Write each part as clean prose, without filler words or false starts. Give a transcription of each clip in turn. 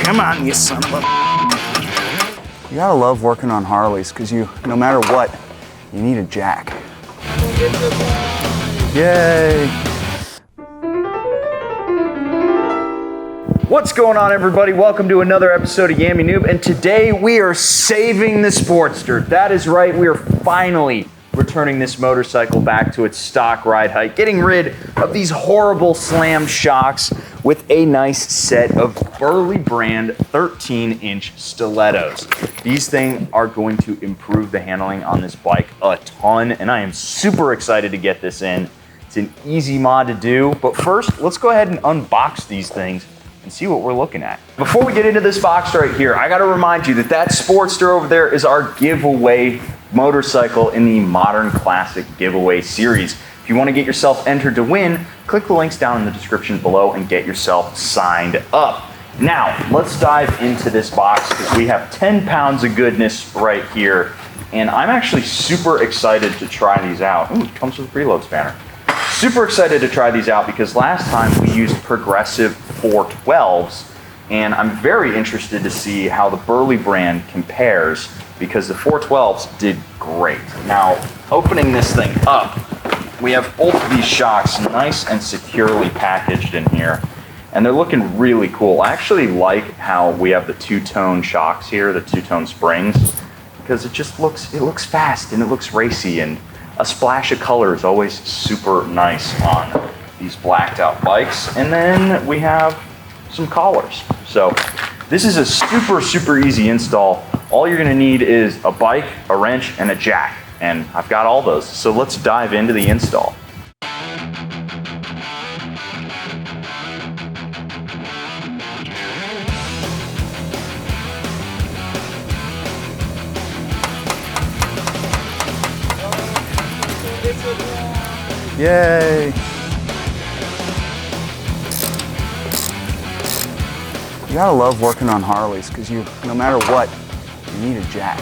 Come on, you son of a... You gotta love working on Harleys, because no matter what, you need a jack. Yay! What's going on, everybody? Welcome to another episode of Yammy Noob, and today we are saving the Sportster. That is right, we are finally returning this motorcycle back to its stock ride height, getting rid of these horrible slam shocks with a nice set of Burley brand 13-inch stilettos. These things are going to improve the handling on this bike a ton, and I am super excited to get this in. It's an easy mod to do, but first, let's go ahead and unbox these things and see what we're looking at. Before we get into this box right here, I gotta remind you that that Sportster over there is our giveaway motorcycle in the Modern Classic giveaway series. If you wanna get yourself entered to win, click the links down in the description below and get yourself signed up. Now, let's dive into this box because we have 10 pounds of goodness right here. And I'm actually super excited to try these out. Ooh, it comes with a preload spanner. Super excited to try these out because last time we used progressive 412s, and I'm very interested to see how the Burley brand compares because the 412s did great. Now, opening this thing up, we have both of these shocks nice and securely packaged in here, and they're looking really cool. I actually like how we have the two-tone shocks here, the two-tone springs, because it looks fast and it looks racy, and a splash of color is always super nice on these blacked out bikes. And then we have some collars. So this is a super easy install. All you're gonna need is a bike, a wrench, and a jack. And I've got all those. So let's dive into the install. Yay! You gotta love working on Harleys because no matter what, you need a jack.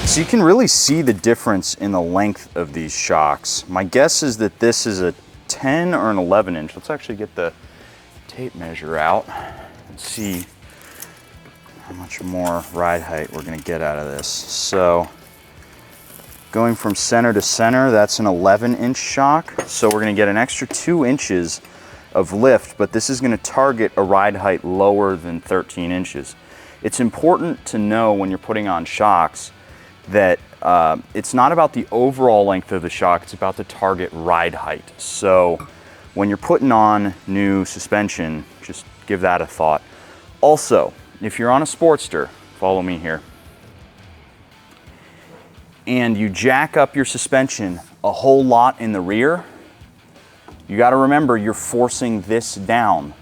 So you can really see the difference in the length of these shocks. My guess is that this is a 10 or an 11 inch. Let's actually get the tape measure out and see how much more ride height we're gonna get out of this. So, going from center to center, that's an 11-inch shock. So we're gonna get an extra 2 inches of lift, but this is gonna target a ride height lower than 13 inches. It's important to know when you're putting on shocks that it's not about the overall length of the shock, it's about the target ride height. So when you're putting on new suspension, just give that a thought. Also, if you're on a Sportster, follow me here, and you jack up your suspension a whole lot in the rear, you got to remember you're forcing this down.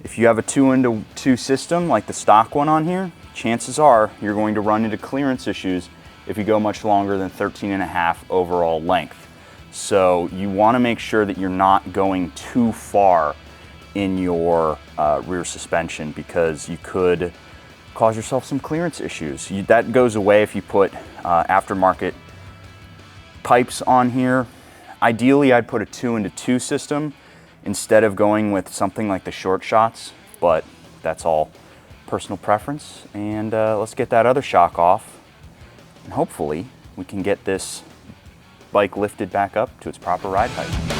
If you have a 2-into-2 system like the stock one on here, chances are you're going to run into clearance issues if you go much longer than 13.5 overall length. So you want to make sure that you're not going too far in your rear suspension because you could cause yourself some clearance issues. That goes away if you put aftermarket pipes on here. Ideally, I'd put a 2-into-2 system instead of going with something like the short shots, but that's all personal preference. And let's get that other shock off, and hopefully we can get this bike lifted back up to its proper ride height.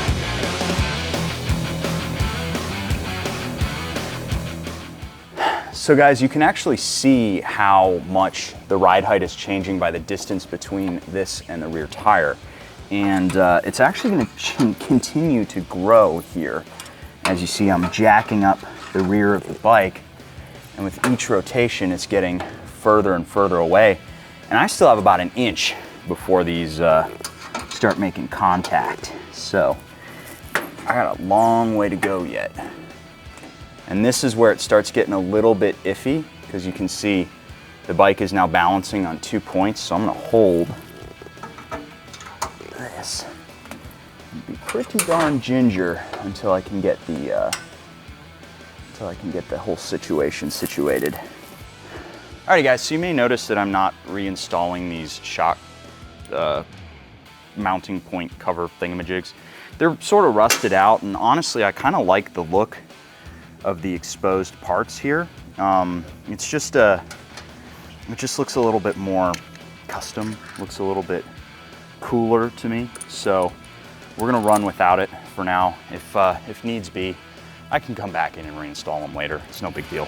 So guys, you can actually see how much the ride height is changing by the distance between this and the rear tire. And it's actually going to continue to grow here. As you see, I'm jacking up the rear of the bike, and with each rotation, it's getting further and further away. And I still have about an inch before these start making contact. So I got a long way to go yet. And this is where it starts getting a little bit iffy because you can see the bike is now balancing on 2 points. So I'm gonna hold this and be pretty darn ginger until I can get the whole situation situated. Alrighty guys, so you may notice that I'm not reinstalling these shock mounting point cover thingamajigs. They're sort of rusted out, and honestly, I kind of like the look of the exposed parts here. It just looks a little bit more custom, looks a little bit cooler to me. So we're gonna run without it for now. If needs be, I can come back in and reinstall them later. It's no big deal.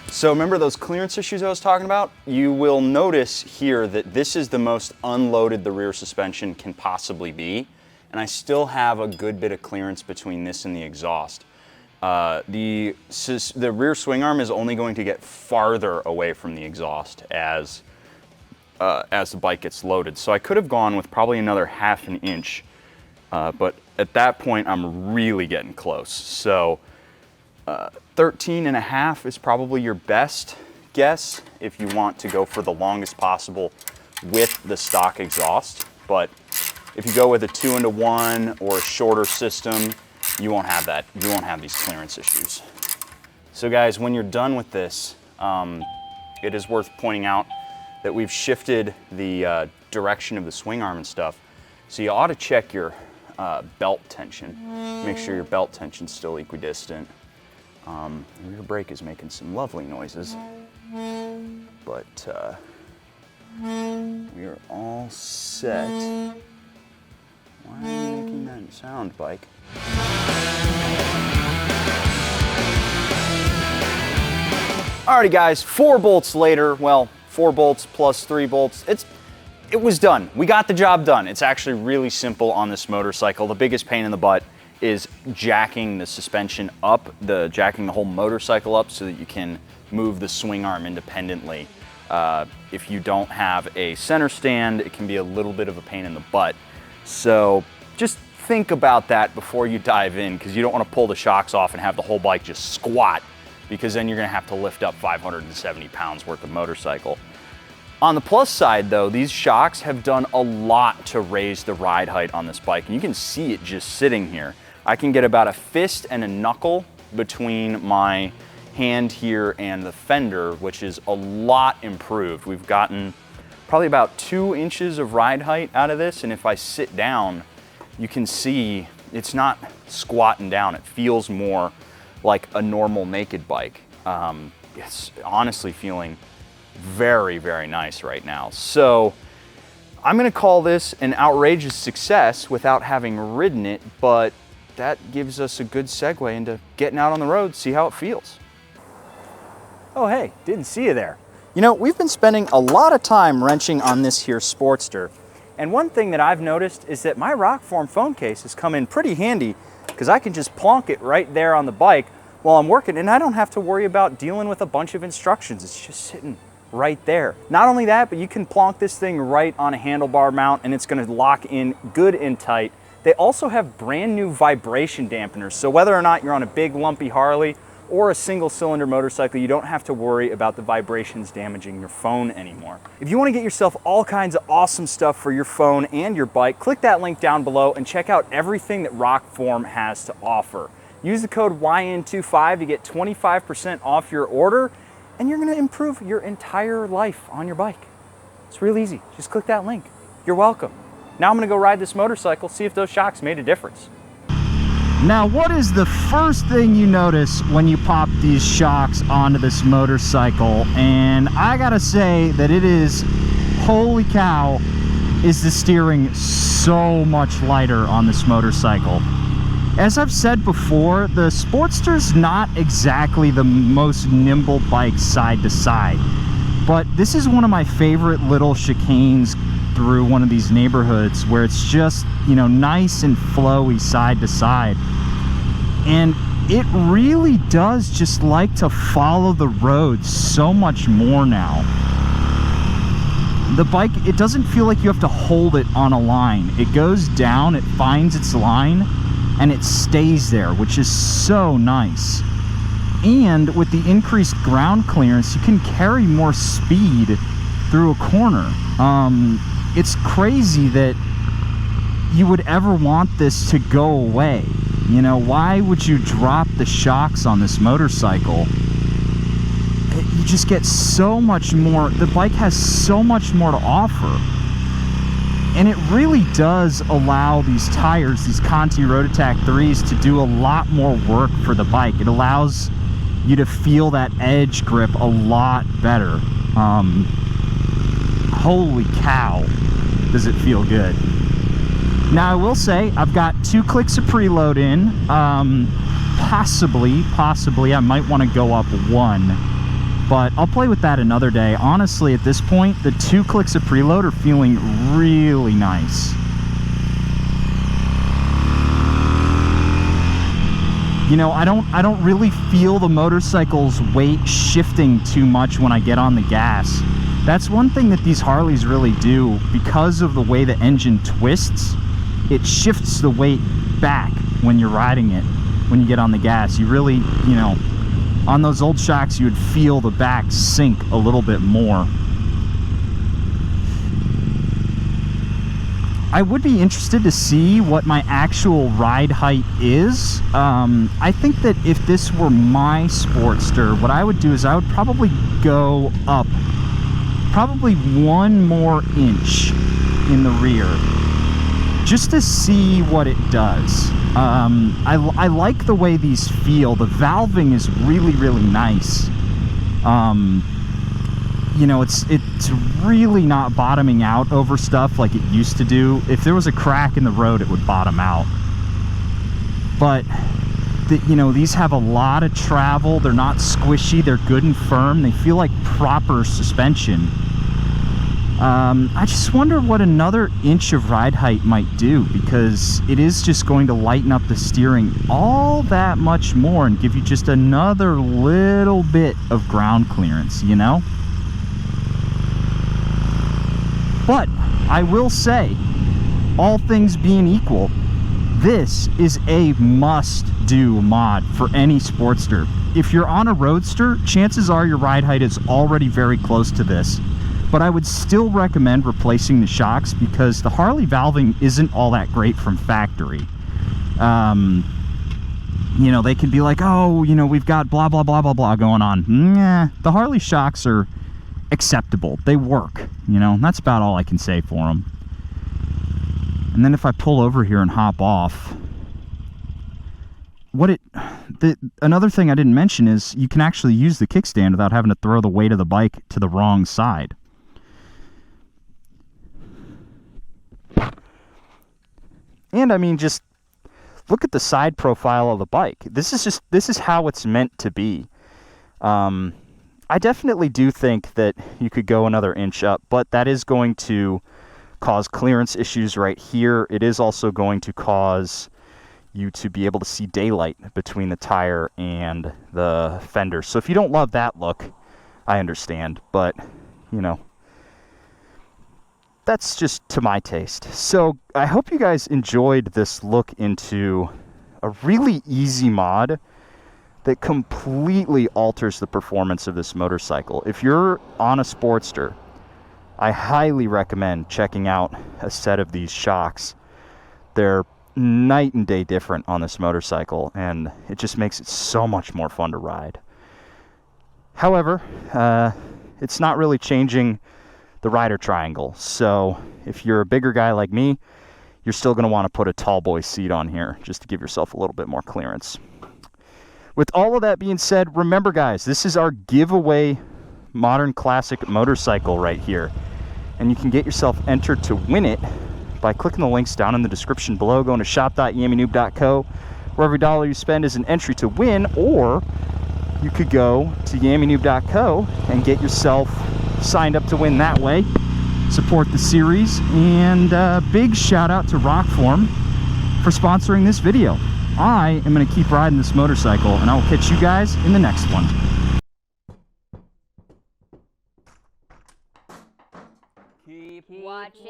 So remember those clearance issues I was talking about? You will notice here that this is the most unloaded the rear suspension can possibly be. And I still have a good bit of clearance between this and the exhaust. The rear swing arm is only going to get farther away from the exhaust as the bike gets loaded. So I could have gone with probably another 1/2 inch, but at that point I'm really getting close. So 13.5 is probably your best guess if you want to go for the longest possible with the stock exhaust. But if you go with a 2-into-1 or a shorter system, you won't have that. You won't have these clearance issues. So guys, when you're done with this, it is worth pointing out that we've shifted the direction of the swing arm and stuff. So you ought to check your belt tension. Make sure your belt tension's still equidistant. The rear brake is making some lovely noises, but we are all set. Why are you making that sound, bike? Alrighty guys, 4 bolts later, well, 4 bolts plus 3 bolts, it was done. We got the job done. It's actually really simple on this motorcycle. The biggest pain in the butt is jacking the suspension up, jacking the whole motorcycle up so that you can move the swing arm independently. If you don't have a center stand, it can be a little bit of a pain in the butt. So just think about that before you dive in, because you don't want to pull the shocks off and have the whole bike just squat, because then you're going to have to lift up 570 pounds worth of motorcycle. On the plus side though, these shocks have done a lot to raise the ride height on this bike, and you can see it just sitting here. I can get about a fist and a knuckle between my hand here and the fender, which is a lot improved. We've gotten probably about 2 inches of ride height out of this, and if I sit down, you can see it's not squatting down. It feels more like a normal naked bike. It's honestly feeling very, very nice right now. So I'm gonna call this an outrageous success without having ridden it, but that gives us a good segue into getting out on the road, see how it feels. Oh, hey, didn't see you there. You know, we've been spending a lot of time wrenching on this here Sportster. And one thing that I've noticed is that my Rockform phone case has come in pretty handy, because I can just plonk it right there on the bike while I'm working, and I don't have to worry about dealing with a bunch of instructions. It's just sitting right there. Not only that, but you can plonk this thing right on a handlebar mount and it's gonna lock in good and tight. They also have brand new vibration dampeners, so whether or not you're on a big lumpy Harley or a single cylinder motorcycle, you don't have to worry about the vibrations damaging your phone anymore. If you want to get yourself all kinds of awesome stuff for your phone and your bike, click that link down below and check out everything that Rockform has to offer. Use the code YN25 to get 25% off your order, and you're going to improve your entire life on your bike. It's real easy. Just click that link. You're welcome. Now I'm going to go ride this motorcycle, see if those shocks made a difference. Now, what is the first thing you notice when you pop these shocks onto this motorcycle? And I gotta say that it is, holy cow, is the steering so much lighter on this motorcycle. As I've said before, the Sportster's not exactly the most nimble bike side to side, but this is one of my favorite little chicanes through one of these neighborhoods where it's just, you know, nice and flowy side to side. And it really does just like to follow the road so much more now. The bike, it doesn't feel like you have to hold it on a line. It goes down, it finds its line, and it stays there, which is so nice. And with the increased ground clearance, you can carry more speed through a corner. It's crazy that you would ever want this to go away. You know, why would you drop the shocks on this motorcycle? you just get so much more. The bike has so much more to offer. And it really does allow these tires, these Conti Road Attack 3s, to do a lot more work for the bike. It allows you to feel that edge grip a lot better. Holy cow, does it feel good. Now I will say, I've got 2 clicks of preload in. Possibly, I might want to go up 1. But I'll play with that another day. Honestly, at this point, the 2 clicks of preload are feeling really nice. You know, I don't really feel the motorcycle's weight shifting too much when I get on the gas. That's one thing that these Harleys really do. Because of the way the engine twists, it shifts the weight back when you're riding it. When you get on the gas, you really, you know, on those old shocks, you would feel the back sink a little bit more. I would be interested to see what my actual ride height is. I think that if this were my Sportster, what I would do is I would probably go up probably 1 more inch in the rear, just to see what it does. I like the way these feel. The valving is really, really nice. You know, it's really not bottoming out over stuff like it used to do. If there was a crack in the road, it would bottom out. But, you know, these have a lot of travel. They're not squishy. They're good and firm. They feel like proper suspension. I just wonder what another inch of ride height might do, because it is just going to lighten up the steering all that much more and give you just another little bit of ground clearance, you know? But I will say, all things being equal, this is a must-do mod for any Sportster. If you're on a Roadster, chances are your ride height is already very close to this. But I would still recommend replacing the shocks, because the Harley valving isn't all that great from factory. You know, they can be like, oh, you know, we've got blah, blah, blah, blah, blah going on. Nah, the Harley shocks are acceptable. They work, you know, that's about all I can say for them. And then if I pull over here and hop off, another thing I didn't mention is you can actually use the kickstand without having to throw the weight of the bike to the wrong side. And I mean, just look at the side profile of the bike. This is how it's meant to be. I definitely do think that you could go another inch up, but that is going to cause clearance issues right here. It is also going to cause you to be able to see daylight between the tire and the fender. So if you don't love that look, I understand, but you know, that's just to my taste. So I hope you guys enjoyed this look into a really easy mod that completely alters the performance of this motorcycle. If you're on a Sportster, I highly recommend checking out a set of these shocks. They're night and day different on this motorcycle, and it just makes it so much more fun to ride. However, it's not really changing the rider triangle, so if you're a bigger guy like me, you're still going to want to put a tall boy seat on here just to give yourself a little bit more clearance. With all of that being said, remember guys, this is our giveaway modern classic motorcycle right here, and you can get yourself entered to win it by clicking the links down in the description below, going to shop.yammynoob.co, where every dollar you spend is an entry to win, or you could go to yammynoob.co and get yourself signed up to win that way. Support the series, and big shout out to Rockform for sponsoring this video. I am going to keep riding this motorcycle, and I will catch you guys in the next one. Keep watching.